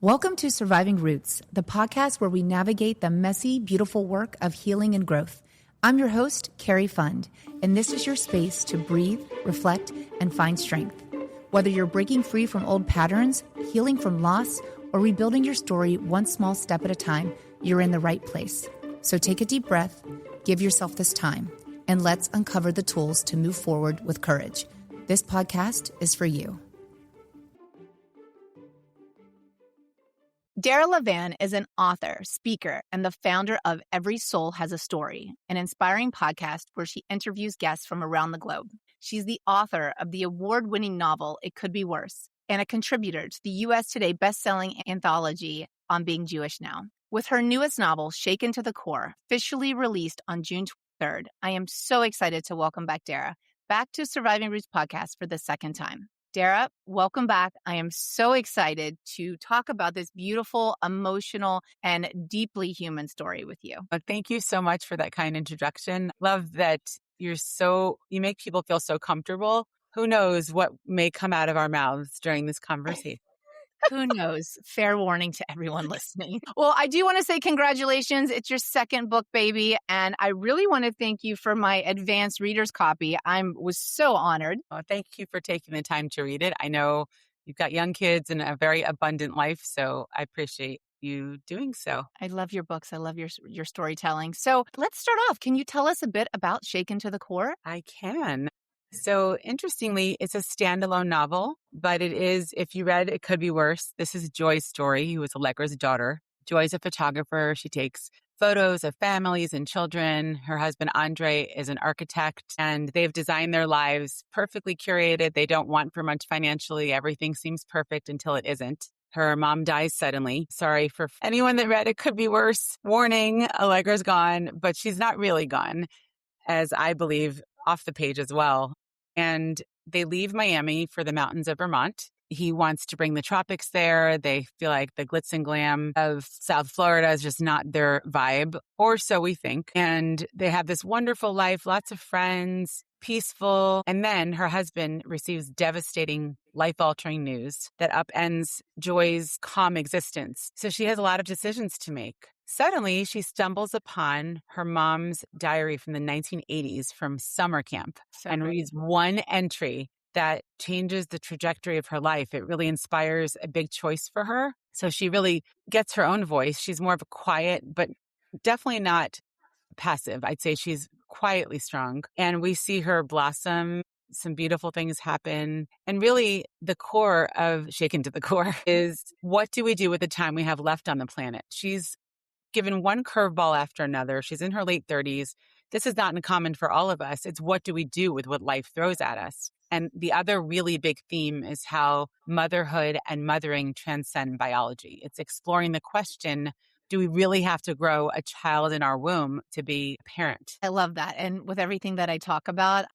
Welcome to Surviving Roots, the podcast where we navigate the messy, beautiful work of healing and growth. I'm your host, Cari Fund, and this is your space to breathe, reflect, and find strength. Whether you're breaking free from old patterns, healing from loss, or rebuilding your story one small step at a time, you're in the right place. So take a deep breath, give yourself this time, and let's uncover the tools to move forward with courage. This podcast is for you. Dara Levan is an author, speaker, and the founder of Every Soul Has a Story, an inspiring podcast where she interviews guests from around the globe. She's the author of the award-winning novel, It Could Be Worse, and a contributor to the U.S. Today best-selling anthology on being Jewish now. With her newest novel, Shaken to the Core, officially released on June 3rd, I am so excited to welcome back Dara, back to Surviving Roots podcast for the second time. Dara, welcome back. I am so excited to talk about this beautiful, emotional, and deeply human story with you. Thank you so much for that kind introduction. Love that you make people feel so comfortable. Who knows what may come out of our mouths during this conversation? Who knows? Fair warning to everyone listening. Well, I do want to say congratulations. It's your second book, baby. And I really want to thank you for my advanced reader's copy. I was so honored. Oh, thank you for taking the time to read it. I know you've got young kids and a very abundant life, so I appreciate you doing so. I love your books. I love your storytelling. So let's start off. Can you tell us a bit about Shaken to the Core? I can. So interestingly, it's a standalone novel, but it is, if you read It Could Be Worse, this is Joy's story, who is Allegra's daughter. Joy's a photographer. She takes photos of families and children. Her husband, Andre, is an architect, and they've designed their lives perfectly curated. They don't want for much financially. Everything seems perfect until it isn't. Her mom dies suddenly. Sorry for anyone that read It Could Be Worse. Warning, Allegra's gone, but she's not really gone, as I believe, off the page as well. And they leave Miami for the mountains of Vermont. He wants to bring the tropics there. They feel like the glitz and glam of South Florida is just not their vibe, or so we think. And they have this wonderful life, lots of friends, peaceful. And then her husband receives devastating, life-altering news that upends Joy's calm existence. So she has a lot of decisions to make. Suddenly, she stumbles upon her mom's diary from the 1980s from summer camp and reads one entry that changes the trajectory of her life. It really inspires a big choice for her. So she really gets her own voice. She's more of a quiet, but definitely not passive. I'd say she's quietly strong. And we see her blossom. Some beautiful things happen. And really, the core of Shaken to the Core is, what do we do with the time we have left on the planet? She's given one curveball after another. She's in her late 30s. This is not uncommon for all of us. It's what do we do with what life throws at us? And the other really big theme is how motherhood and mothering transcend biology. It's exploring the question, do we really have to grow a child in our womb to be a parent? I love that. And with everything that I talk about,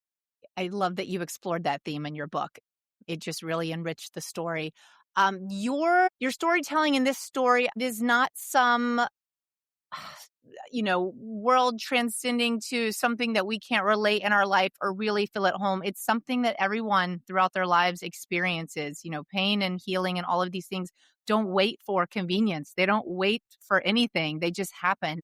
I love that you explored that theme in your book. It just really enriched the story. Your storytelling in this story is not some world transcending to something that we can't relate in our life or really feel at home. It's something that everyone throughout their lives experiences, pain and healing and all of these things don't wait for convenience. They don't wait for anything. They just happen.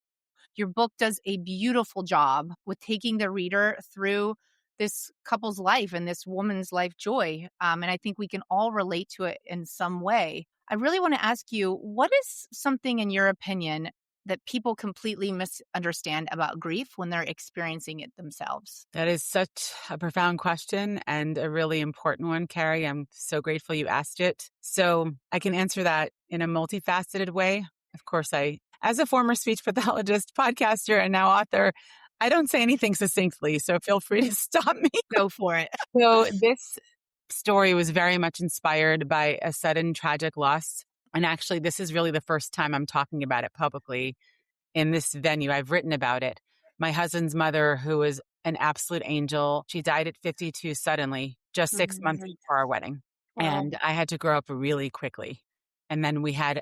Your book does a beautiful job with taking the reader through this couple's life and this woman's life, Joy. And I think we can all relate to it in some way. I really want to ask you, what is something in your opinion that people completely misunderstand about grief when they're experiencing it themselves? That is such a profound question and a really important one, Cari. I'm so grateful you asked it. So I can answer that in a multifaceted way. Of course, as a former speech pathologist, podcaster, and now author, I don't say anything succinctly, so feel free to stop me. Go for it. So this story was very much inspired by a sudden tragic loss. And actually, this is really the first time I'm talking about it publicly in this venue. I've written about it. My husband's mother, who was an absolute angel, she died at 52 suddenly, just 6 months before our wedding. Wow. And I had to grow up really quickly. And then we had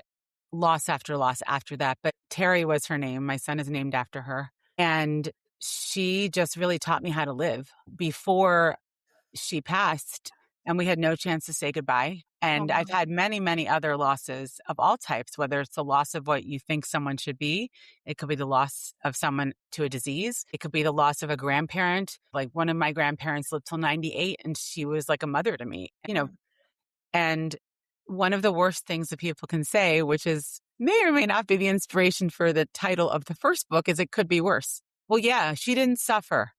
loss after loss after that. But Terry was her name. My son is named after her. And she just really taught me how to live. Before she passed, and we had no chance to say goodbye. Oh, And I've wow. had many, many other losses of all types, whether it's the loss of what you think someone should be. It could be the loss of someone to a disease. It could be the loss of a grandparent. Like one of my grandparents lived till 98 and she was like a mother to me, and one of the worst things that people can say, which is may or may not be the inspiration for the title of the first book, is it could be worse. Well, yeah, she didn't suffer.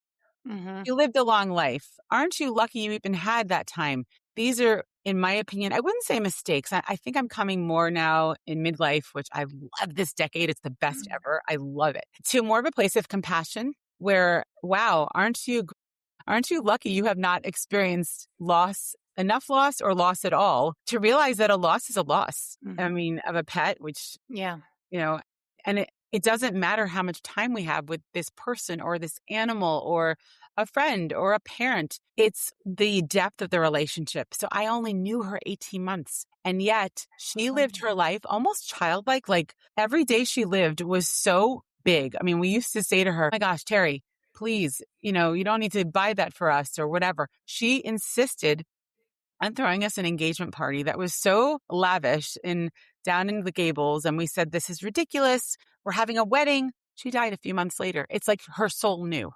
Mm-hmm. You lived a long life. Aren't you lucky you even had that time? These are, in my opinion, I wouldn't say mistakes. I think I'm coming more now in midlife, which I love this decade. It's the best ever. I love it. To more of a place of compassion where, wow, aren't you lucky you have not experienced enough loss or loss at all to realize that a loss is a loss? I Mm-hmm. mean, of a pet, which, Yeah. you know, and it doesn't matter how much time we have with this person or this animal or a friend or a parent. It's the depth of the relationship. So I only knew her 18 months. And yet she lived her life almost childlike. Like every day she lived was so big. I mean, we used to say to her, oh my gosh, Terry, please, you don't need to buy that for us or whatever. She insisted on throwing us an engagement party that was so lavish down in the Gables. And we said, this is ridiculous. We're having a wedding. She died a few months later. It's like her soul knew.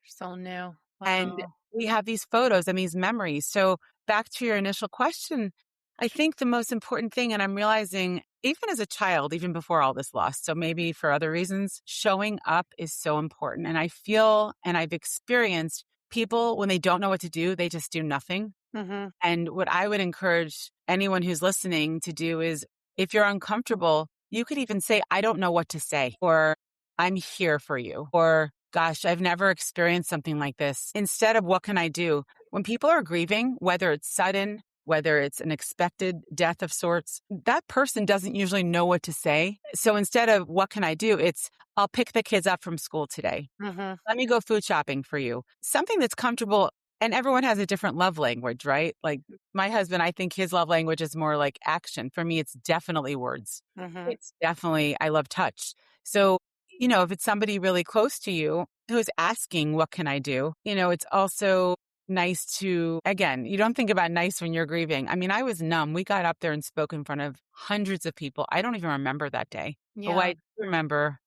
So new. And Wow. we have these photos and these memories. So back to your initial question, I think the most important thing, and I'm realizing even as a child, even before all this loss, so maybe for other reasons, showing up is so important. And I feel, and I've experienced people when they don't know what to do, they just do nothing. Mm-hmm. And what I would encourage anyone who's listening to do is if you're uncomfortable, you could even say, I don't know what to say, or I'm here for you, or gosh, I've never experienced something like this. Instead of what can I do? When people are grieving, whether it's sudden, whether it's an expected death of sorts, that person doesn't usually know what to say. So instead of what can I do? It's I'll pick the kids up from school today. Mm-hmm. Let me go food shopping for you. Something that's comfortable. And everyone has a different love language, right? Like my husband, I think his love language is more like action. For me, it's definitely words. Mm-hmm. It's definitely, I love touch. So, if it's somebody really close to you who's asking, what can I do? It's also nice to, again, you don't think about nice when you're grieving. I mean, I was numb. We got up there and spoke in front of hundreds of people. I don't even remember that day. But what Yeah. I do remember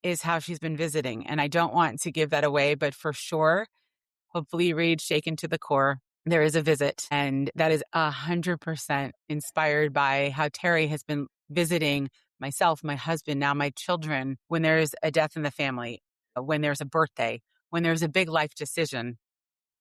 is how she's been visiting. And I don't want to give that away, but for sure, hopefully you read Shaken to the Core. There is a visit, and that is 100% inspired by how Terry has been visiting myself, my husband, now my children, when there's a death in the family, when there's a birthday, when there's a big life decision.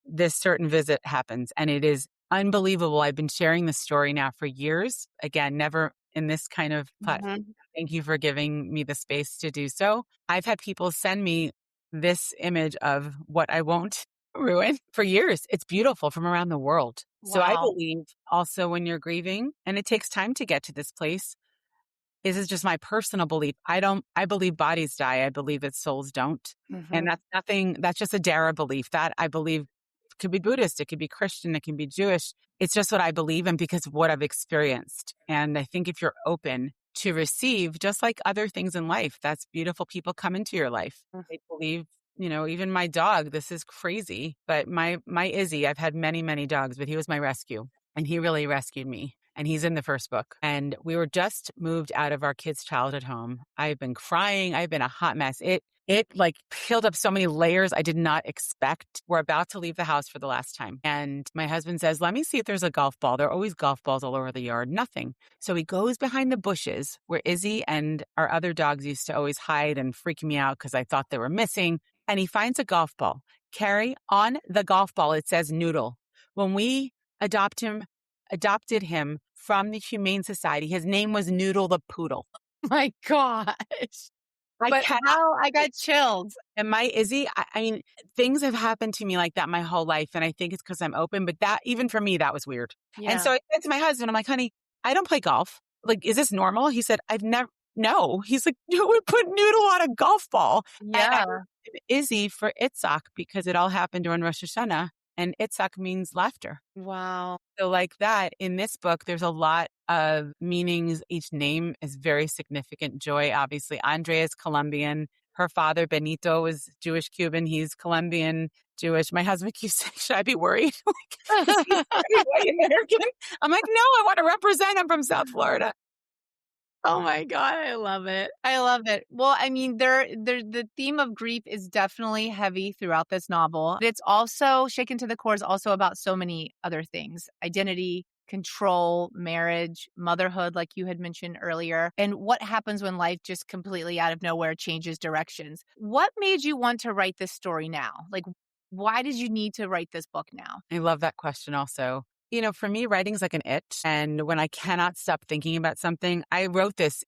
This certain visit happens, and it is unbelievable. I've been sharing this story now for years. Again, never in this kind of platform. Mm-hmm. Thank you for giving me the space to do so. I've had people send me this image of what I won't ruin for years. It's beautiful from around the world. So I Wow. believe also when you're grieving, and it takes time to get to this place, this is just my personal belief. I believe bodies die. I believe that souls don't. Mm-hmm. And that's nothing, that's just a Dara belief that I believe could be Buddhist, it could be Christian, it can be Jewish. It's just what I believe in because of what I've experienced. And I think if you're open to receive, just like other things in life, that's beautiful people come into your life. They believe, even my dog, this is crazy, but my Izzy, I've had many, many dogs, but he was my rescue and he really rescued me. And he's in the first book. And we were just moved out of our kids' childhood home. I've been crying. I've been a hot mess. It like peeled up so many layers I did not expect. We're about to leave the house for the last time. And my husband says, let me see if there's a golf ball. There are always golf balls all over the yard. Nothing. So he goes behind the bushes where Izzy and our other dogs used to always hide and freak me out because I thought they were missing. And he finds a golf ball. Carrie, on the golf ball, it says Noodle. When we adopted him from the Humane Society, his name was Noodle the Poodle. My gosh. I But cannot. how I got chilled. And my Izzy, I mean, things have happened to me like that my whole life. And I think it's because I'm open. But that, even for me, that was weird. And Yeah. so I said to my husband, I'm like, honey, I don't play golf. Like, is this normal? He said, I've never, no. He's like, who would put Noodle on a golf ball? And I Yeah. named Izzy for Itzhak because it all happened during Rosh Hashanah. And Itzhak means laughter. Wow. So like that, in this book, there's a lot of meanings. Each name is very significant. Joy, obviously. Andrea is Colombian. Her father, Benito, was Jewish Cuban. He's Colombian. Jewish. My husband keeps saying, should I be worried? Like, is he white American? I'm like, no, I want to represent. I'm from South Florida. Oh my God, I love it. I love it. Well, I mean, the theme of grief is definitely heavy throughout this novel. But it's also shaken to the core is also about so many other things: identity, control, marriage, motherhood, like you had mentioned earlier, and what happens when life just completely out of nowhere changes directions. What made you want to write this story now? Like, why did you need to write this book now? I love that question also. For me, writing's like an itch. And when I cannot stop thinking about something, I wrote this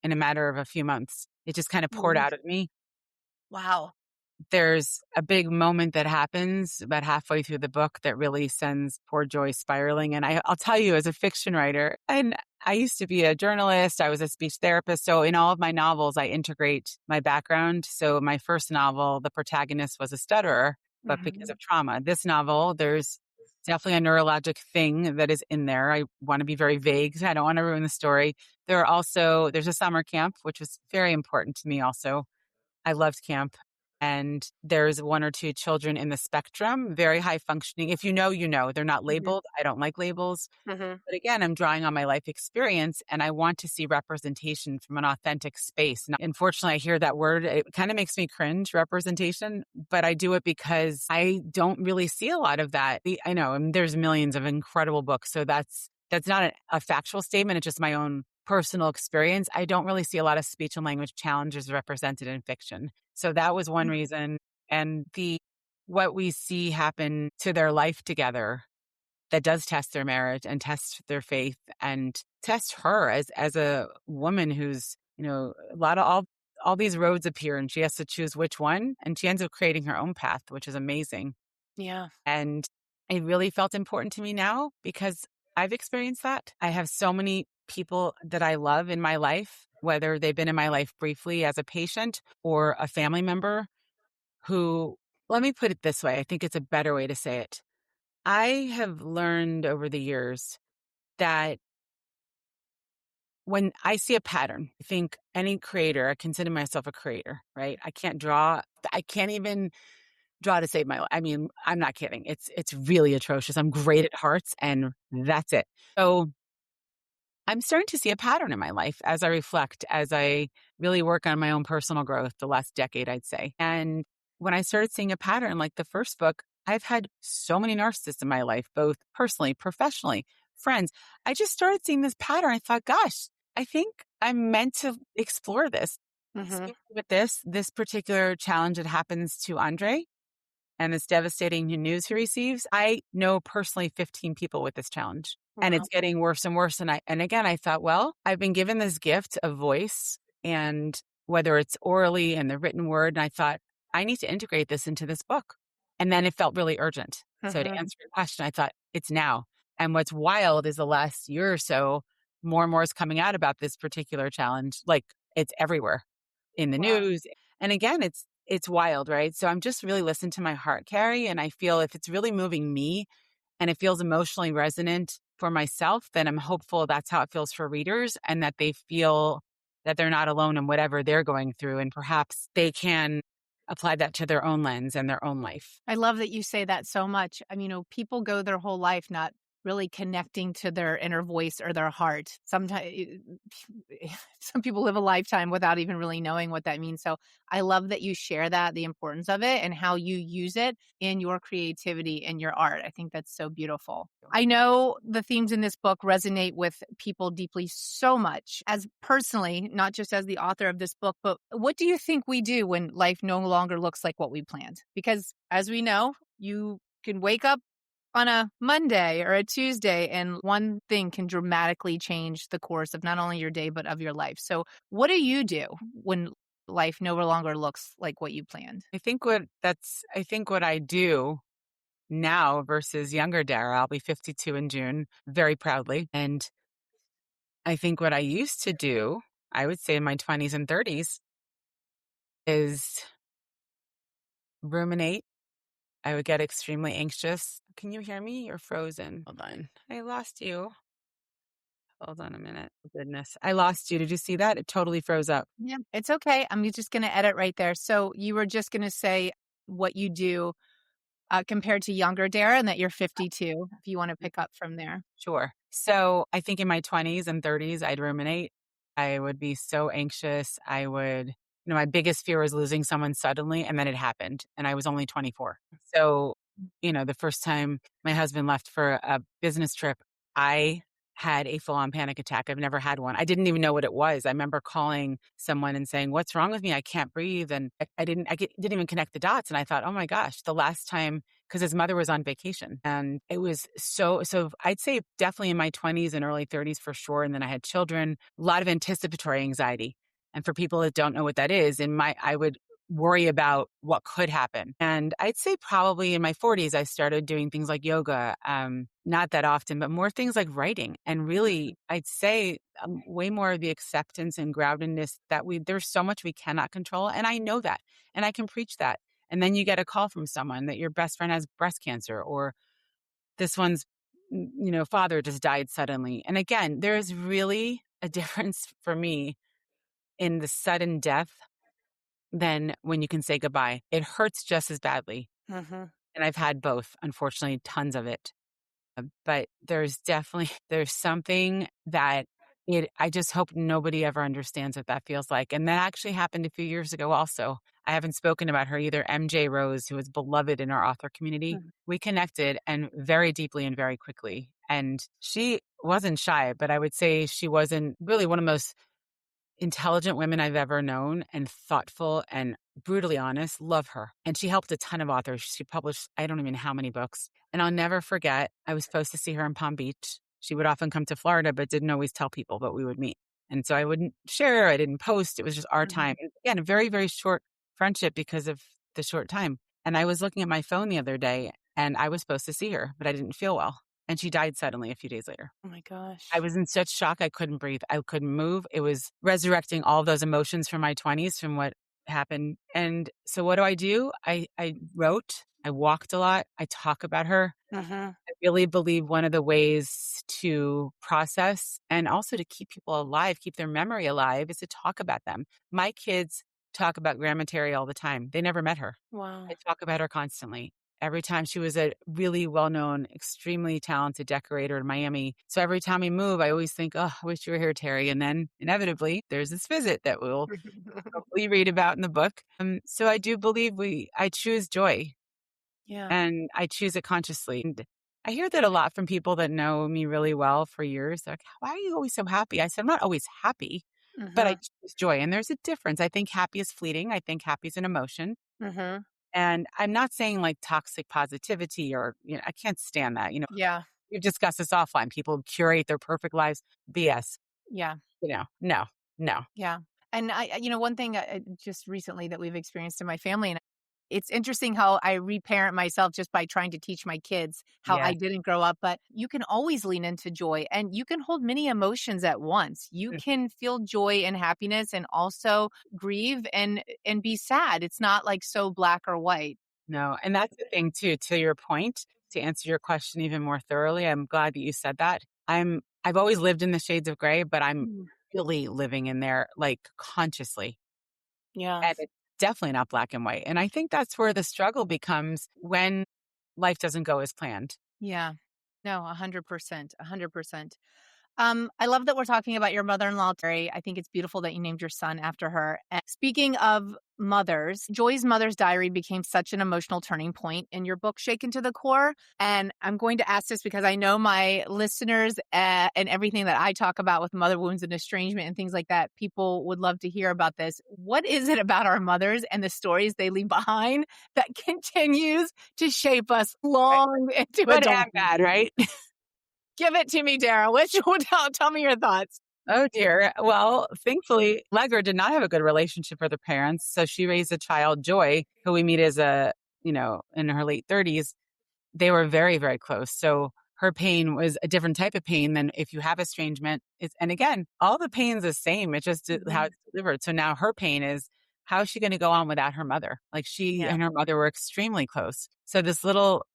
in a matter of a few months. It just kind of poured Mhm. out of me. Wow. There's a big moment that happens about halfway through the book that really sends poor Joy spiraling. And I'll tell you, as a fiction writer, and I used to be a journalist, I was a speech therapist. So in all of my novels, I integrate my background. So my first novel, the protagonist was a stutterer, but because Mhm. of trauma. This novel, there's definitely a neurologic thing that is in there. I want to be very vague. I don't want to ruin the story. There's a summer camp, which was very important to me also. I loved camp. And there's one or two children in the spectrum, very high functioning. If you know, you know. They're not Mhm. labeled. I don't like labels. Mhm. But again, I'm drawing on my life experience and I want to see representation from an authentic space. And unfortunately, I hear that word. It kind of makes me cringe, representation, but I do it because I don't really see a lot of that. I know there's millions of incredible books. So that's not a factual statement. It's just my own personal experience. I don't really see a lot of speech and language challenges represented in fiction. So that was one reason. And what we see happen to their life together that does test their marriage and test their faith and test her as a woman who's, a lot of all these roads appear and she has to choose which one. And she ends up creating her own path, which is amazing. Yeah. And it really felt important to me now because I've experienced that. I have so many people that I love in my life, whether they've been in my life briefly as a patient or a family member who, let me put it this way. I think it's a better way to say it. I have learned over the years that when I see a pattern, I think any creator, I consider myself a creator, right? I can't even draw to save my life. I mean, I'm not kidding. It's really atrocious. I'm great at hearts and that's it. So I'm starting to see a pattern in my life as I reflect, as I really work on my own personal growth the last decade, I'd say. And when I started seeing a pattern like the first book, I've had so many narcissists in my life, both personally, professionally, friends. I just started seeing this pattern. I thought, gosh, I think I'm meant to explore this. Mhm. Especially with this particular challenge that happens to Andre and this devastating news he receives. I know personally 15 people with this challenge and Wow. it's getting worse and worse. And again, I thought, well, I've been given this gift of voice and whether it's orally and the written word. And I thought, I need to integrate this into this book. And then it felt really urgent. So to Mhm. answer your question, I thought it's now. And what's wild is the last year or so, more and more is coming out about this particular challenge. Like it's everywhere in the Wow. news. And again, it's wild, right? So I'm just really listening to my heart, Carrie, and I feel if it's really moving me and it feels emotionally resonant for myself, then I'm hopeful that's how it feels for readers and that they feel that they're not alone in whatever they're going through and perhaps they can apply that to their own lens and their own life. I love that you say that so much. I mean, people go their whole life not really connecting to their inner voice or their heart. Sometimes some people live a lifetime without even really knowing what that means. So I love that you share that, the importance of it and how you use it in your creativity and your art. I think that's so beautiful. I know the themes in this book resonate with people deeply so much as personally, not just as the author of this book, but what do you think we do when life no longer looks like what we planned? Because as we know, you can wake up on a Monday or a Tuesday, and one thing can dramatically change the course of not only your day, but of your life. So, what do you do when life no longer looks like what you planned? I think what I do now versus younger Dara, I'll be 52 in June, very proudly. And I think what I used to do, I would say in my 20s and 30s, is ruminate. I would get extremely anxious. Can you hear me? You're frozen. Hold on. I lost you. Hold on a minute. Goodness. I lost you. Did you see that? It totally froze up. Yeah, it's okay. I'm just going to edit right there. So, you were just going to say what you do compared to younger Dara, and that you're 52, if you want to pick up from there. Sure. So I think in my 20s and 30s, I'd ruminate. I would be so anxious. My biggest fear was losing someone suddenly, and then it happened. And I was only 24. So, the first time my husband left for a business trip, I had a full on panic attack. I've never had one. I didn't even know what it was. I remember calling someone and saying, "What's wrong with me? I can't breathe." And didn't even connect the dots. And I thought, oh my gosh, the last time, because his mother was on vacation. And it was so I'd say definitely in my 20s and early 30s for sure. And then I had children, a lot of anticipatory anxiety. And for people that don't know what that is, I would worry about what could happen. And I'd say probably in my 40s, I started doing things like yoga, not that often, but more things like writing. And really, I'd say way more of the acceptance and groundedness that there's so much we cannot control. And I know that. And I can preach that. And then you get a call from someone that your best friend has breast cancer, or this one's, father just died suddenly. And again, there is really a difference for me in the sudden death than when you can say goodbye. It hurts just as badly. Mhm. And I've had both, unfortunately, tons of it. But there's something that I just hope nobody ever understands what that feels like. And that actually happened a few years ago also. I haven't spoken about her either. MJ Rose, who is beloved in our author community, Mhm. we connected and very deeply and very quickly. And she wasn't shy, but I would say she wasn't really one of the most intelligent women I've ever known, and thoughtful and brutally honest. Love her. And she helped a ton of authors. She published, I don't even know how many books. And I'll never forget, I was supposed to see her in Palm Beach. She would often come to Florida, but didn't always tell people, but we would meet. And so I wouldn't share, I didn't post. It was just our time. Mhm. And again, a very, very short friendship because of the short time. And I was looking at my phone the other day and I was supposed to see her, but I didn't feel well. And she died suddenly a few days later. Oh my gosh. I was in such shock, I couldn't breathe. I couldn't move. It was resurrecting all those emotions from my 20s, from what happened. And so what do? I wrote, I walked a lot, I talk about her. Mhm. I really believe one of the ways to process and also to keep people alive, keep their memory alive, is to talk about them. My kids talk about Grandma Terry all the time. They never met her. Wow. I talk about her constantly. Every time. She was a really well-known, extremely talented decorator in Miami. So every time we move, I always think, oh, I wish you were here, Terry. And then inevitably, there's this visit that we'll hopefully read about in the book. So I do believe I choose joy, Yeah. and I choose it consciously. And I hear that a lot from people that know me really well for years. They're like, why are you always so happy? I said, I'm not always happy, but I Mhm. choose joy. And there's a difference. I think happy is fleeting. I think happy is an emotion. Mhm. And I'm not saying like toxic positivity or, I can't stand that. Yeah. We've discussed this offline. People curate their perfect lives. BS. Yeah. No, no. Yeah. And one thing just recently that we've experienced in my family, and it's interesting how I reparent myself just by trying to teach my kids how Yeah. I didn't grow up, but you can always lean into joy and you can hold many emotions at once. You Mm. can feel joy and happiness and also grieve and be sad. It's not like so black or white. No. And that's the thing too, to your point, to answer your question even more thoroughly. I'm glad that you said that. I've always lived in the shades of gray, but I'm Mm. really living in there like consciously. Yeah. And it's definitely not black and white. And I think that's where the struggle becomes when life doesn't go as planned. Yeah. No, 100%. 100%. I love that we're talking about your mother-in-law, Terry. I think it's beautiful that you named your son after her. And speaking of mothers, Joy's mother's diary became such an emotional turning point in your book, Shaken to the Core. And I'm going to ask this because I know my listeners and everything that I talk about with mother wounds and estrangement and things like that, people would love to hear about this. What is it about our mothers and the stories they leave behind that continues to shape us Right? long into Good and adulthood? bad, right? Give it to me, Dara. Tell me your thoughts. Oh dear. Well, thankfully, Allegra did not have a good relationship with her parents. So she raised a child, Joy, who we meet as in her late 30s. They were very, very close. So her pain was a different type of pain than if you have estrangement. And again, all the pain's the same. It's just how Mhm. it's delivered. So now her pain is, how is she going to go on without her mother? Like, she Yeah. and her mother were extremely close. So this little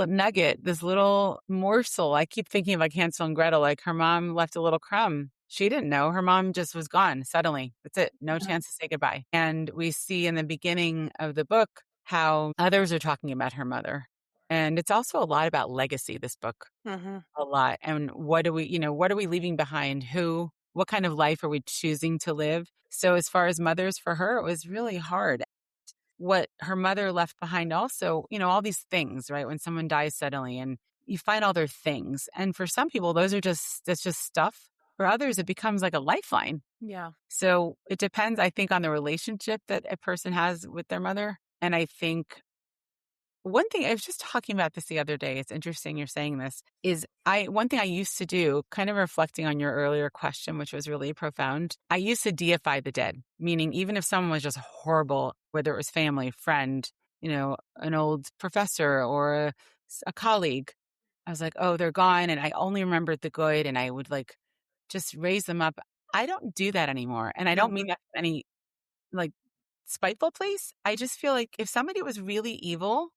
nugget, this little morsel. I keep thinking of like Hansel and Gretel, like her mom left a little crumb. She didn't know. Her mom just was gone suddenly. That's it. No Mhm. chance to say goodbye. And we see in the beginning of the book how others are talking about her mother. And it's also a lot about legacy, this book, a lot. And what are we leaving behind? What kind of life are we choosing to live? So as far as mothers, for her, it was really hard. What her mother left behind also, all these things, right? When someone dies suddenly and you find all their things. And for some people, that's just stuff. For others, it becomes like a lifeline. Yeah. So it depends, I think, on the relationship that a person has with their mother. And I think one thing I was just talking about this the other day, it's interesting you're saying this, is one thing I used to do, kind of reflecting on your earlier question, which was really profound. I used to deify the dead, meaning even if someone was just horrible, whether it was family, friend, an old professor or a colleague, I was like, oh, they're gone. And I only remembered the good and I would like just raise them up. I don't do that anymore. And I don't mean that in any like spiteful place. I just feel like if somebody was really evil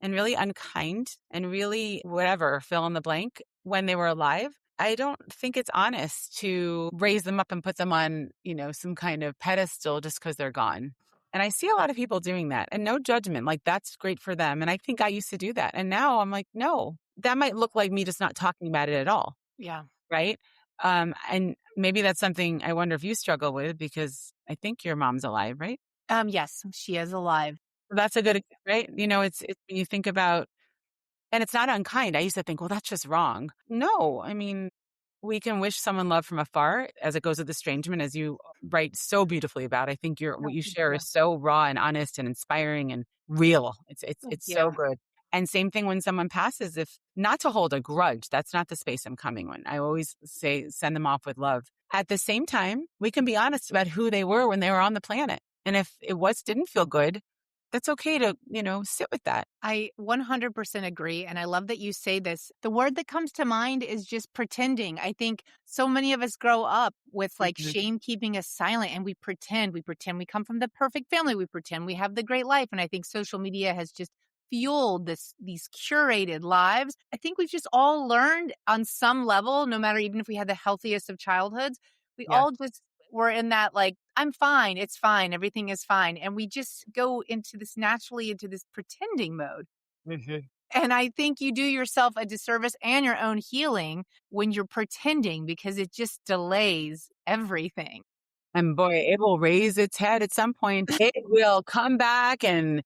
and really unkind and really whatever, fill in the blank, when they were alive, I don't think it's honest to raise them up and put them on, some kind of pedestal just because they're gone. And I see a lot of people doing that, and no judgment. Like, that's great for them. And I think I used to do that. And now I'm like, no, that might look like me just not talking about it at all. Yeah. Right. And maybe that's something I wonder if you struggle with, because I think your mom's alive, right? Yes, she is alive. That's a good, right? It's when you think about, and it's not unkind. I used to think, well, that's just wrong. No, I mean, we can wish someone love from afar, as it goes with estrangement, as you write so beautifully about. I think what you share is so raw and honest and inspiring and real. It's so good. And same thing when someone passes, if not to hold a grudge, that's not the space I'm coming in. I always say, send them off with love. At the same time, we can be honest about who they were when they were on the planet. And if it didn't feel good, that's okay to, sit with that. I 100% agree. And I love that you say this. The word that comes to mind is just pretending. I think so many of us grow up with like shame keeping us silent, and we pretend we come from the perfect family. We pretend we have the great life. And I think social media has just fueled these curated lives. I think we've just all learned on some level, no matter even if we had the healthiest of childhoods, we all just were in that like, I'm fine, it's fine, everything is fine. And we just go into this pretending mode. And I think you do yourself a disservice and your own healing when you're pretending, because it just delays everything. And boy, it will raise its head at some point. It will come back and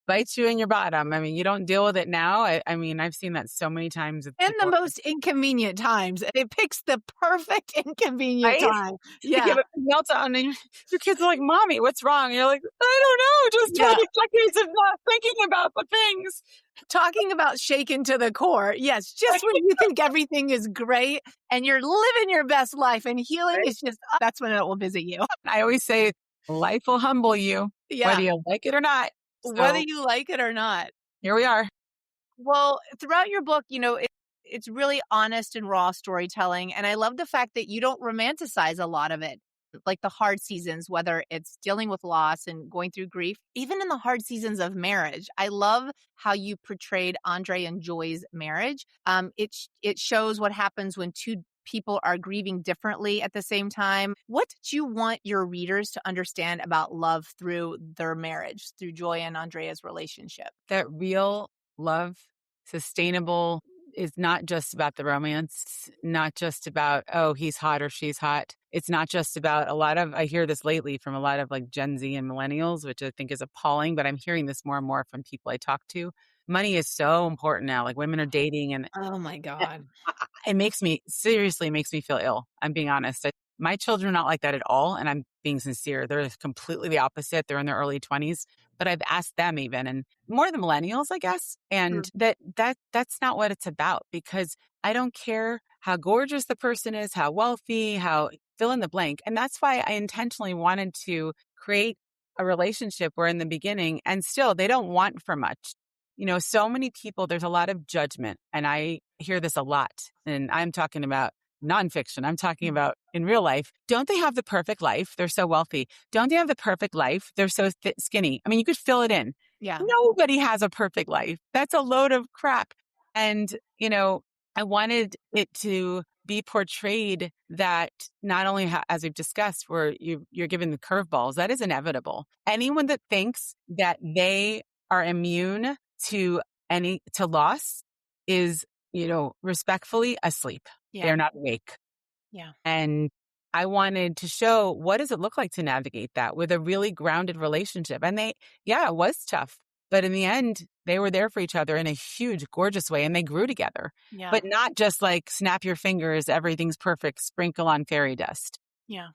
bite you in your bottom. I mean, you don't deal with it now. I mean, I've seen that so many times. And the most inconvenient times. It picks the perfect inconvenient time. Yeah. You have a meltdown and your kids are like, Mommy, what's wrong? And you're like, I don't know. Just 20 seconds of not thinking about the things. Talking about shaken to the core. Yes, just when you think everything is great and you're living your best life and healing is just, that's when it will visit you. I always say, life will humble you, whether you like it or not. So, whether you like it or not. Here we are. Well, throughout your book, it's really honest and raw storytelling. And I love the fact that you don't romanticize a lot of it, like the hard seasons, whether it's dealing with loss and going through grief, even in the hard seasons of marriage. I love how you portrayed Andre and Joy's marriage. It shows what happens when two people are grieving differently at the same time. What did you want your readers to understand about love through their marriage, through Joy and Andrea's relationship? That real love, sustainable, is not just about the romance, not just about, oh, he's hot or she's hot. It's not just about I hear this lately from a lot of like Gen Z and millennials, which I think is appalling, but I'm hearing this more and more from people I talk to. Money is so important now. Like, women are dating and oh my God. It seriously makes me feel ill. I'm being honest. My children are not like that at all. And I'm being sincere. They're completely the opposite. They're in their early 20s, but I've asked them even, and more the millennials, I guess. And that's not what it's about, because I don't care how gorgeous the person is, how wealthy, how fill in the blank. And that's why I intentionally wanted to create a relationship where in the beginning, and still they don't want for much. So many people, there's a lot of judgment, and I hear this a lot, and I'm talking about nonfiction. I'm talking about in real life. Don't they have the perfect life? They're so wealthy. Don't they have the perfect life? They're so skinny. I mean, you could fill it in. Yeah. Nobody has a perfect life. That's a load of crap. And, I wanted it to be portrayed that not only, as we've discussed, where you're given the curveballs, that is inevitable. Anyone that thinks that they are immune to loss is, respectfully asleep. Yeah. They're not awake. Yeah. And I wanted to show what does it look like to navigate that with a really grounded relationship. And it was tough. But in the end, they were there for each other in a huge, gorgeous way. And they grew together, Yeah. but not just like snap your fingers, everything's perfect, sprinkle on fairy dust. Yeah.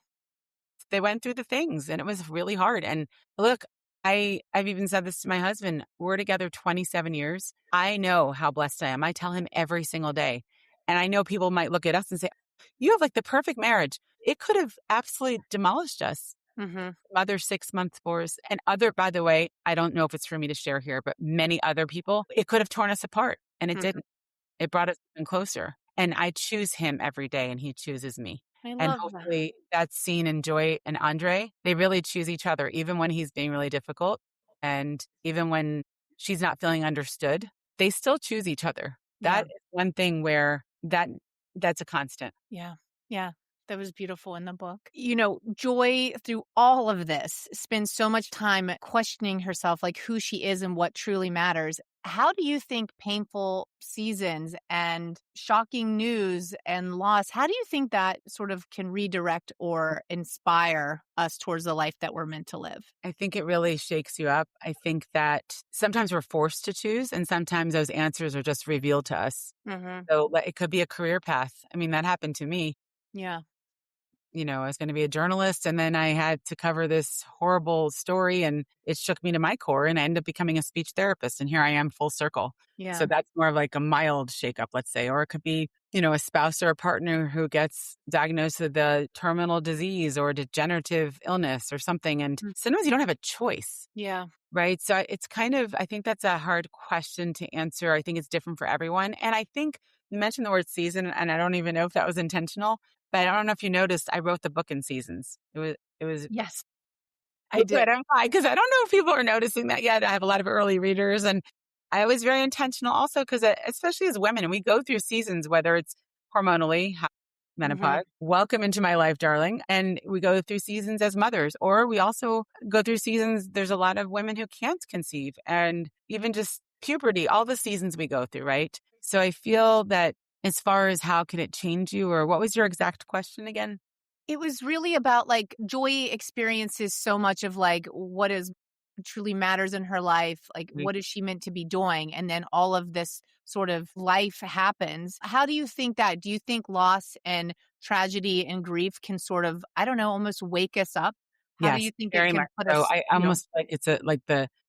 They went through the things and it was really hard. And look, I've even said this to my husband. We're together 27 years. I know how blessed I am. I tell him every single day. And I know people might look at us and say, you have like the perfect marriage. It could have absolutely demolished us. Mm-hmm. Other 6 months force and by the way, I don't know if it's for me to share here, but many other people, it could have torn us apart and it Mm-hmm. didn't. It brought us even closer. And I choose him every day and he chooses me. I And love that. hopefully that's seen in Joy and Andre. They really choose each other, even when he's being really difficult. And even when she's not feeling understood, they still choose each other. That is one thing where that's a constant. Yeah. Yeah. That was beautiful in the book. Joy, through all of this, spends so much time questioning herself, like who she is and what truly matters. How do you think painful seasons and shocking news and loss, how do you think that sort of can redirect or inspire us towards the life that we're meant to live? I think it really shakes you up. I think that sometimes we're forced to choose and sometimes those answers are just revealed to us. Mm-hmm. So it could be a career path. I mean, that happened to me. Yeah. I was going to be a journalist and then I had to cover this horrible story and it shook me to my core and I ended up becoming a speech therapist and here I am full circle. Yeah. So that's more of like a mild shakeup, let's say, or it could be, a spouse or a partner who gets diagnosed with a terminal disease or degenerative illness or something. And sometimes you don't have a choice. Yeah. Right. So it's I think that's a hard question to answer. I think it's different for everyone. And I think you mentioned the word season and I don't even know if that was intentional. But I don't know if you noticed, I wrote the book in seasons. It was. Yes, I did. Because I don't know if people are noticing that yet. I have a lot of early readers and I was very intentional also because especially as women, and we go through seasons, whether it's hormonally, menopause, welcome into my life, darling. And we go through seasons as mothers, or we also go through seasons. There's a lot of women who can't conceive and even just puberty, all the seasons we go through, right? So I feel that as far as how can it change you, or what was your exact question again? It was really about like Joy experiences so much of like what is truly matters in her life, like what is she meant to be doing? And then all of this sort of life happens. How do you think that? Do you think loss and tragedy and grief can sort of, I don't know, almost wake us up? How do Yes, you think very it can much put so. us, I almost like it's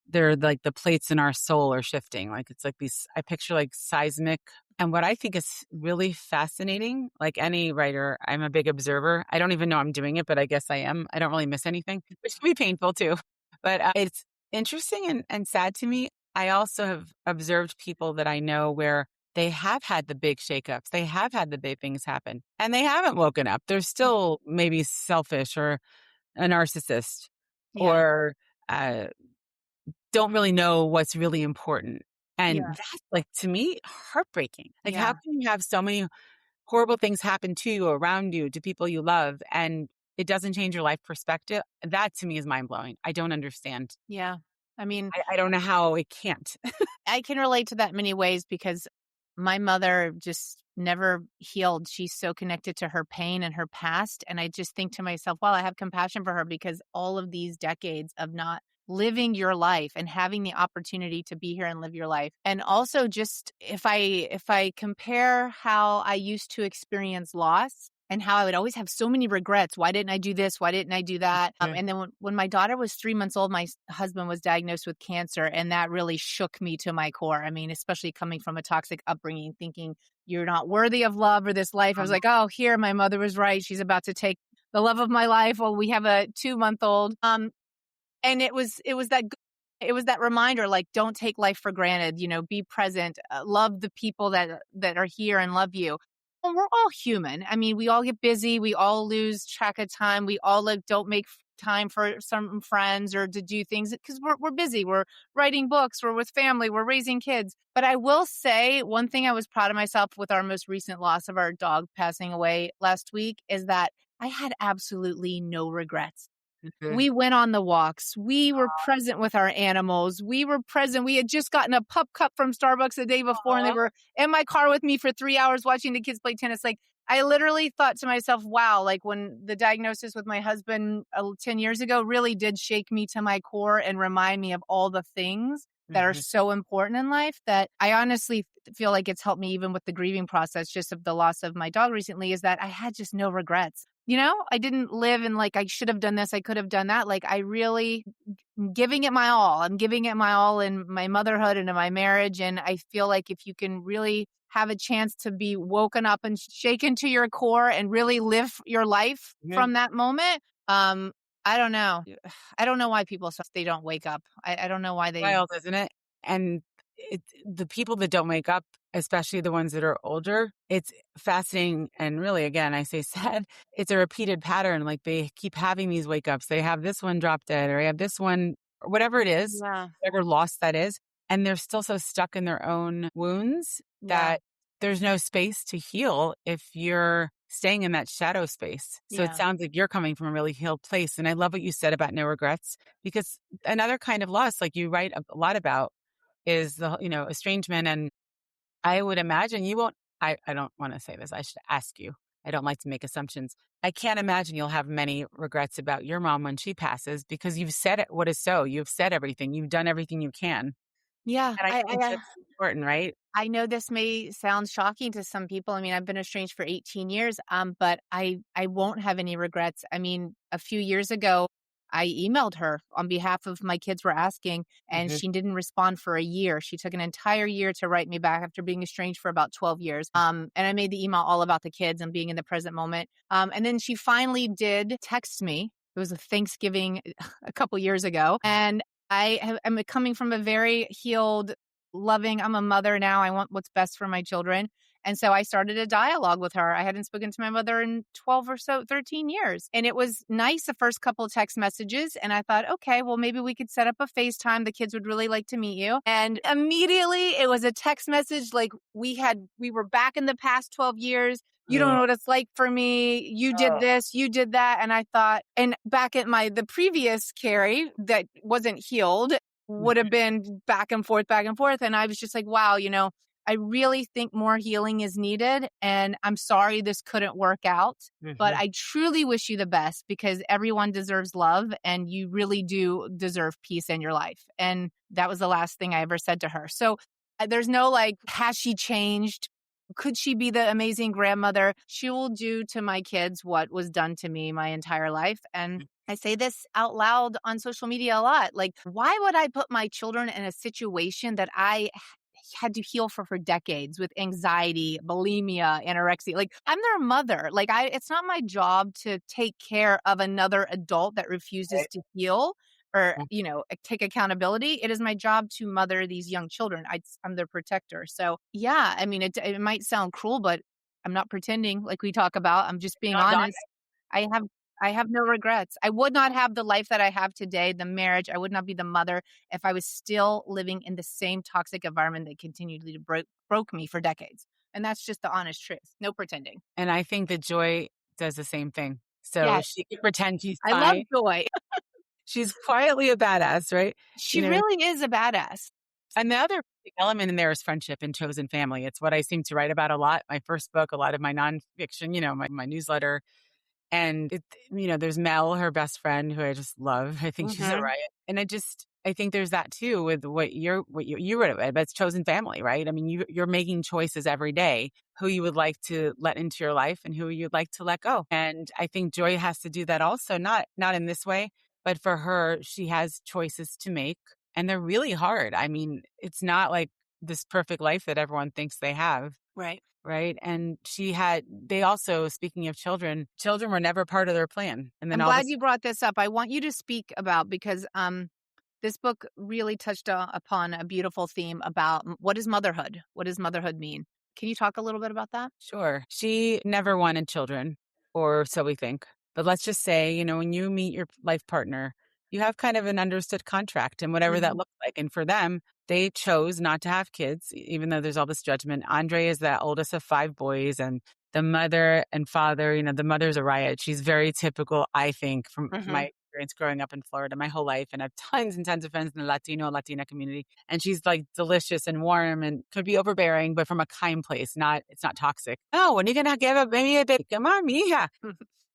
they're like the plates in our soul are shifting. Like it's like these, I picture like seismic. And what I think is really fascinating, like any writer, I'm a big observer. I don't even know I'm doing it, but I guess I am. I don't really miss anything, which can be painful too. But it's interesting and sad to me. I also have observed people that I know where they have had the big shakeups. They have had the big things happen and they haven't woken up. They're still maybe selfish or a narcissist or don't really know what's really important. And that's like, to me, heartbreaking. Like, how can you have so many horrible things happen to you, around you, to people you love, and it doesn't change your life perspective? That to me is mind blowing. I don't understand. Yeah. I mean, I don't know how it can't. I can relate to that in many ways because my mother just never healed. She's so connected to her pain and her past. And I just think to myself, wow, I have compassion for her because all of these decades of not living your life and having the opportunity to be here and live your life. And also just if I compare how I used to experience loss and how I would always have so many regrets. Why didn't I do this? Why didn't I do that? And then when my daughter was 3 months old, my husband was diagnosed with cancer. And that really shook me to my core. I mean, especially coming from a toxic upbringing, thinking you're not worthy of love or this life. I was like, oh, here, my mother was right. She's about to take the love of my life. Well, we have a 2-month-old. And it was that reminder, like, don't take life for granted, be present, love the people that are here and love you. And we're all human. I mean, we all get busy. We all lose track of time. We all don't make time for some friends or to do things because we're busy. We're writing books. We're with family. We're raising kids. But I will say one thing I was proud of myself with our most recent loss of our dog passing away last week is that I had absolutely no regrets. We went on the walks. We were present with our animals. We were present. We had just gotten a pup cup from Starbucks the day before, and they were in my car with me for 3 hours watching the kids play tennis. Like, I literally thought to myself, wow, like when the diagnosis with my husband 10 years ago really did shake me to my core and remind me of all the things that are so important in life, that I honestly feel like it's helped me even with the grieving process just of the loss of my dog recently, is that I had just no regrets. You know, I didn't live in like, I should have done this, I could have done that. Like, I really giving it my all. I'm giving it my all in my motherhood and in my marriage. And I feel like if you can really have a chance to be woken up and shaken to your core and really live your life from that moment, I don't know. I don't know why people say they don't wake up. I don't know why they. Wild, isn't it? And the people that don't wake up, especially the ones that are older, it's fascinating. And really, again, I say sad. It's a repeated pattern. Like they keep having these wake ups. They have this one drop dead, or they have this one, or whatever it is, whatever loss that is. And they're still so stuck in their own wounds that there's no space to heal if you're staying in that shadow space. So it sounds like you're coming from a really healed place. And I love what you said about no regrets, because another kind of loss, like you write a lot about, is the, estrangement. And I would imagine you won't, I don't want to say this. I should ask you. I don't like to make assumptions. I can't imagine you'll have many regrets about your mom when she passes, because you've said it, what is so. You've said everything. You've done everything you can. Yeah. And I think that's important, right? I know this may sound shocking to some people. I mean, I've been estranged for 18 years, but I won't have any regrets. I mean, a few years ago, I emailed her on behalf of my kids were asking, and she didn't respond for a year. She took an entire year to write me back after being estranged for about 12 years. And I made the email all about the kids and being in the present moment. And then she finally did text me. It was a Thanksgiving a couple years ago. And I'm coming from a very healed, loving, I'm a mother now. I want what's best for my children. And so I started a dialogue with her. I hadn't spoken to my mother in 13 years. And it was nice the first couple of text messages. And I thought, okay, well, maybe we could set up a FaceTime. The kids would really like to meet you. And immediately it was a text message like we were back in the past 12 years. You don't know what it's like for me. You did this, you did that. And I thought, and back at the previous Cari that wasn't healed would have been back and forth. And I was just like, wow, I really think more healing is needed. And I'm sorry this couldn't work out, but I truly wish you the best, because everyone deserves love and you really do deserve peace in your life. And that was the last thing I ever said to her. So there's no like, has she changed? Could she be the amazing grandmother? She will do to my kids what was done to me my entire life. And I say this out loud on social media a lot. Like, why would I put my children in a situation that I had to heal for decades with anxiety, bulimia, anorexia? Like, I'm their mother. Like, it's not my job to take care of another adult that refuses to heal or, take accountability. It is my job to mother these young children. I'm their protector. So yeah, I mean, it might sound cruel, but I'm not pretending like we talk about. I'm just being honest. I have no regrets. I would not have the life that I have today, the marriage. I would not be the mother if I was still living in the same toxic environment that continually broke me for decades. And that's just the honest truth. No pretending. And I think that Joy does the same thing. So she can pretend she's fine. I love Joy. She's quietly a badass, right? She really is a badass. And the other big element in there is friendship and chosen family. It's what I seem to write about a lot. My first book, a lot of my nonfiction, my newsletter. And there's Mel, her best friend, who I just love. I think she's a riot. And I think there's that too with what you wrote about. But it's chosen family, right? I mean, you're making choices every day, who you would like to let into your life and who you'd like to let go. And I think Joy has to do that also, not in this way, but for her, she has choices to make, and they're really hard. I mean, it's not like this perfect life that everyone thinks they have. Right. Right. And they also, speaking of children were never part of their plan. And then I'm glad you brought this up. I want you to speak about, because this book really touched upon a beautiful theme about what is motherhood? What does motherhood mean? Can you talk a little bit about that? Sure. She never wanted children, or so we think. But let's just say, when you meet your life partner, you have kind of an understood contract and whatever that looks like. And for them, they chose not to have kids, even though there's all this judgment. Andre is the oldest of 5 boys, and the mother and father, the mother's a riot. She's very typical, I think, from my experience growing up in Florida my whole life, and I have tons and tons of friends in the Latino and Latina community. And she's like delicious and warm and could be overbearing, but from a kind place. It's not toxic. Oh, when are you going to give a baby a baby? Come on, mija.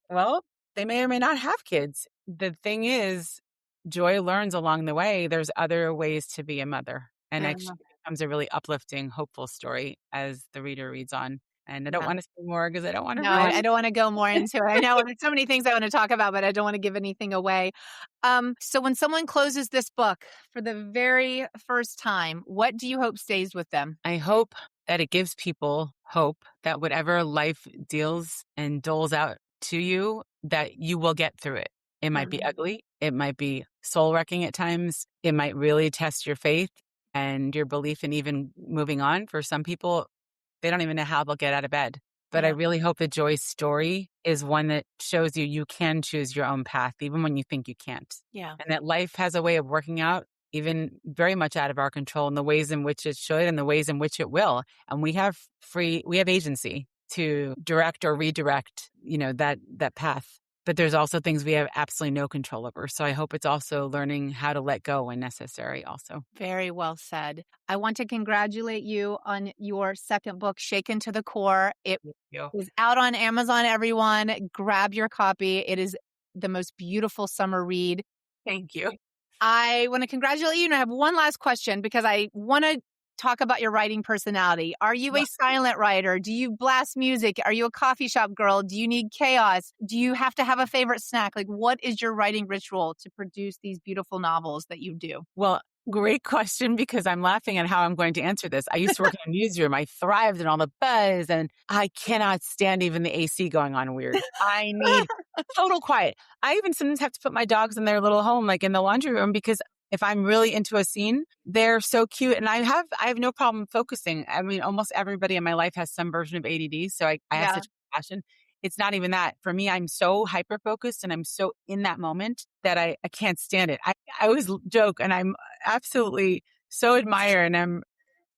Well, they may or may not have kids. The thing is, Joy learns along the way there's other ways to be a mother. And Yeah. actually becomes a really uplifting, hopeful story as the reader reads on. And I don't Yeah. want to say more because I don't want to No, ruin I it. don't want to go more into it. I know there's so many things I want to talk about, but I don't want to give anything away. So when someone closes this book for the very first time, what do you hope stays with them? I hope that it gives people hope that whatever life deals and doles out to you, that you will get through it. It might be ugly. It might be soul-wrecking at times. It might really test your faith and your belief in even moving on. For some people, they don't even know how they'll get out of bed. But I really hope that Joy's story is one that shows you can choose your own path, even when you think you can't. Yeah. And that life has a way of working out, even very much out of our control, in the ways in which it should and the ways in which it will. And we have agency to direct or redirect, that path. But there's also things we have absolutely no control over. So I hope it's also learning how to let go when necessary also. Very well said. I want to congratulate you on your second book, Shaken to the Core. It is out on Amazon, everyone. Grab your copy. It is the most beautiful summer read. Thank you. I want to congratulate you. And I have one last question because I want to talk about your writing personality. Are you a silent writer? Do you blast music? Are you a coffee shop girl? Do you need chaos? Do you have to have a favorite snack? Like, what is your writing ritual to produce these beautiful novels that you do? Well, great question, because I'm laughing at how I'm going to answer this. I used to work in a newsroom. I thrived in all the buzz, and I cannot stand even the AC going on weird. I need total quiet. I even sometimes have to put my dogs in their little home, like in the laundry room, because if I'm really into a scene, they're so cute. And I have no problem focusing. I mean, almost everybody in my life has some version of ADD. So I have such passion. It's not even that. For me, I'm so hyper-focused and I'm so in that moment that I can't stand it. I always joke, and I'm absolutely so admire, and I'm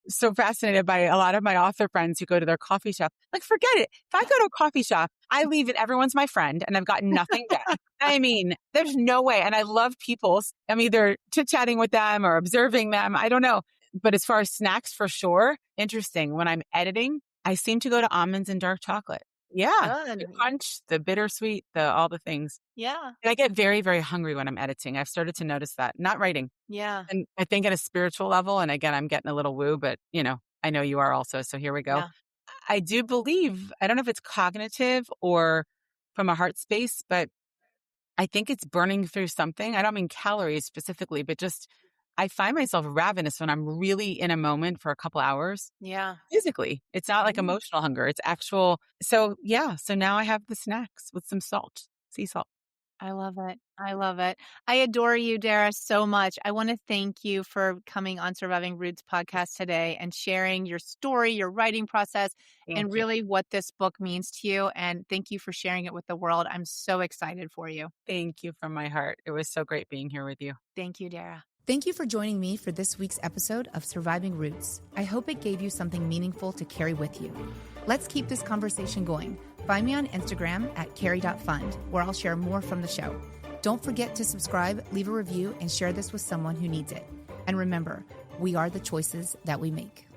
so fascinated by a lot of my author friends who go to their coffee shop. Like, forget it. If I go to a coffee shop, I leave and everyone's my friend and I've got nothing done. I mean, there's no way. And I love people. I'm either chit-chatting with them or observing them. I don't know. But as far as snacks, for sure, interesting. When I'm editing, I seem to go to almonds and dark chocolate. Yeah. The crunch, the bittersweet, all the things. Yeah. And I get very, very hungry when I'm editing. I've started to notice that. Not writing. Yeah. And I think at a spiritual level, and again, I'm getting a little woo, but I know you are also. So here we go. Yeah. I do believe, I don't know if it's cognitive or from a heart space, but I think it's burning through something. I don't mean calories specifically, but just I find myself ravenous when I'm really in a moment for a couple hours. Yeah. Physically. It's not like emotional hunger. It's actual. So yeah. So now I have the snacks with some salt, sea salt. I love it. I love it. I adore you, Dara, so much. I want to thank you for coming on Surviving Roots podcast today and sharing your story, your writing process, and really what this book means to you. And thank you for sharing it with the world. I'm so excited for you. Thank you from my heart. It was so great being here with you. Thank you, Dara. Thank you for joining me for this week's episode of Surviving Roots. I hope it gave you something meaningful to carry with you. Let's keep this conversation going. Find me on Instagram at cari.fund, where I'll share more from the show. Don't forget to subscribe, leave a review, and share this with someone who needs it. And remember, we are the choices that we make.